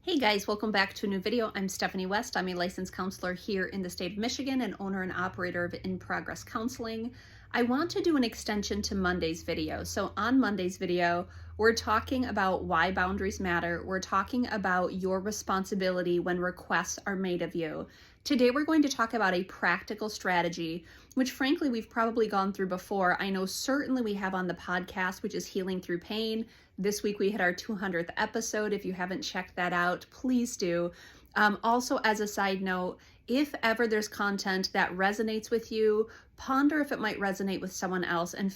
Hey guys, welcome back to a new video. I'm Stephanie West. I'm a licensed counselor here in the state of Michigan and owner and operator of In Progress Counseling. I want to do an extension to Monday's video. So on Monday's video, we're talking about why boundaries matter. We're talking about your responsibility when requests are made of you. Today, we're going to talk about a practical strategy, which frankly, we've probably gone through before. I know certainly we have on the podcast, which is Healing Through Pain. This week we hit our 200th episode. If you haven't checked that out, please do. Also, as a side note, if ever there's content that resonates with you, ponder if it might resonate with someone else, and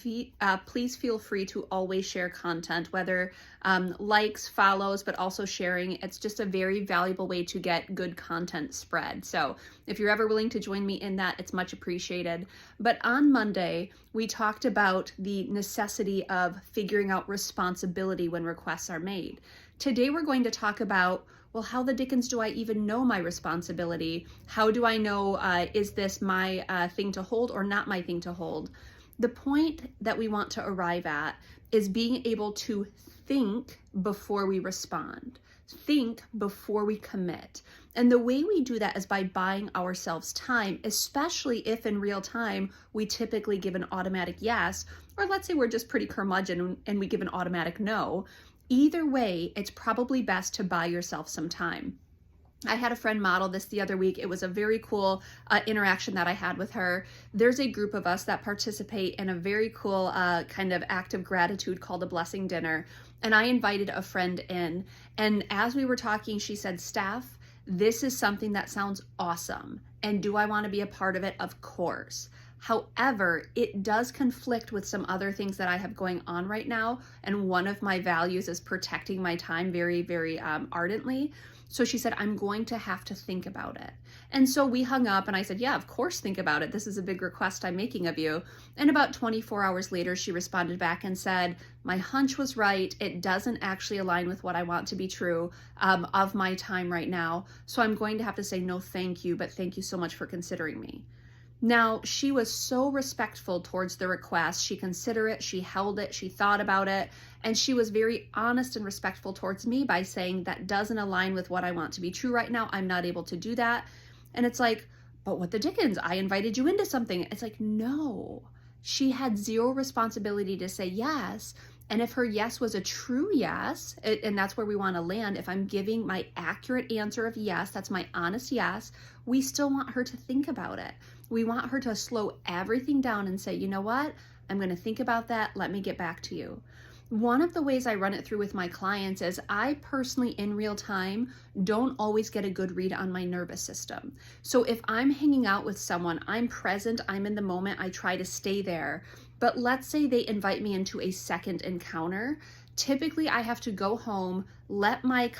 please feel free to always share content, whether likes, follows, but also sharing. It's just a very valuable way to get good content spread. So if you're ever willing to join me in that, it's much appreciated. But on Monday, we talked about the necessity of figuring out responsibility when requests are made. Today, we're going to talk about, well, how the dickens do I even know my responsibility? How do I know, is this my thing to hold or not my thing to hold? The point that we want to arrive at is being able to think before we respond. Think before we commit. And the way we do that is by buying ourselves time, especially if in real time we typically give an automatic yes, or let's say we're just pretty curmudgeon and we give an automatic no. Either way, it's probably best to buy yourself some time. I had a friend model this the other week. It was a very cool interaction that I had with her. There's a group of us that participate in a very cool kind of act of gratitude called a blessing dinner. And I invited a friend in. And as we were talking, she said, "Steph, this is something that sounds awesome. And do I want to be a part of it? Of course. However, it does conflict with some other things that I have going on right now. And one of my values is protecting my time very, very ardently." So she said, "I'm going to have to think about it." And so we hung up and I said, "Yeah, of course, think about it. This is a big request I'm making of you." And about 24 hours later, she responded back and said, "My hunch was right. It doesn't actually align with what I want to be true of my time right now. So I'm going to have to say no, thank you, but thank you so much for considering me." Now, she was so respectful towards the request. She considered it, she held it, she thought about it, and she was very honest and respectful towards me by saying that doesn't align with what I want to be true right now. I'm not able to do that. And it's like, but what the dickens? I invited you into something. It's like, no. She had zero responsibility to say yes. And if her yes was a true yes, and that's where we want to land, if I'm giving my accurate answer of yes, that's my honest yes, we still want her to think about it. We want her to slow everything down and say, "You know what? I'm going to think about that. Let me get back to you." One of the ways I run it through with my clients is I personally, in real time, don't always get a good read on my nervous system. So if I'm hanging out with someone, I'm present, I'm in the moment, I try to stay there. But let's say they invite me into a second encounter. Typically, I have to go home, let my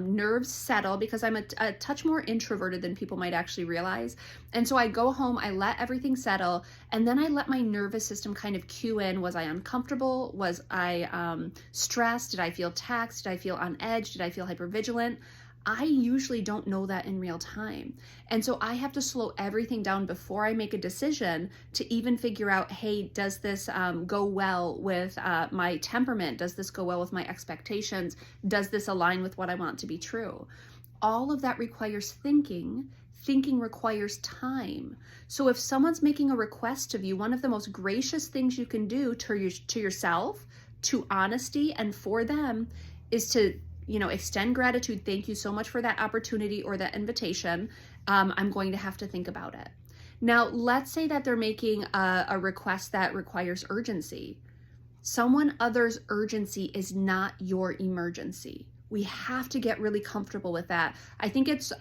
nerves settle because I'm a touch more introverted than people might actually realize. And so I go home, I let everything settle, and then I let my nervous system kind of cue in. Was I uncomfortable? Was I stressed? Did I feel taxed? Did I feel on edge? Did I feel hypervigilant? I usually don't know that in real time. And so I have to slow everything down before I make a decision to even figure out, hey, does this go well with my temperament? Does this go well with my expectations? Does this align with what I want to be true? All of that requires thinking. Thinking requires time. So if someone's making a request of you, one of the most gracious things you can do to yourself, to honesty, and for them is to extend gratitude. Thank you so much for that opportunity or that invitation. I'm going to have to think about it. Now, let's say that they're making a request that requires urgency. Someone other's urgency is not your emergency. We have to get really comfortable with that. I think it's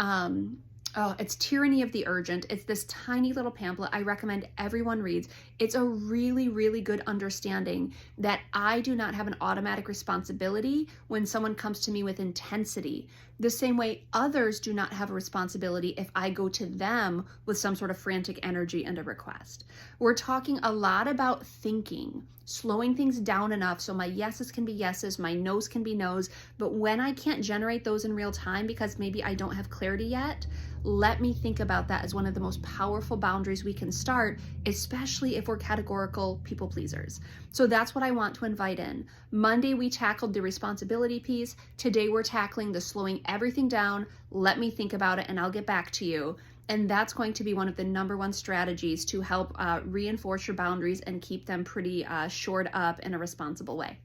Tyranny of the Urgent. It's this tiny little pamphlet I recommend everyone reads. It's a really, really good understanding that I do not have an automatic responsibility when someone comes to me with intensity. The same way others do not have a responsibility if I go to them with some sort of frantic energy and a request. We're talking a lot about thinking, slowing things down enough so my yeses can be yeses, my nos can be nos, but when I can't generate those in real time because maybe I don't have clarity yet, let me think about that as one of the most powerful boundaries we can start, especially if we're categorical people pleasers. So that's what I want to invite in. Monday, we tackled the responsibility piece. Today, we're tackling the slowing everything down. Let me think about it and I'll get back to you. And that's going to be one of the number one strategies to help reinforce your boundaries and keep them pretty shored up in a responsible way.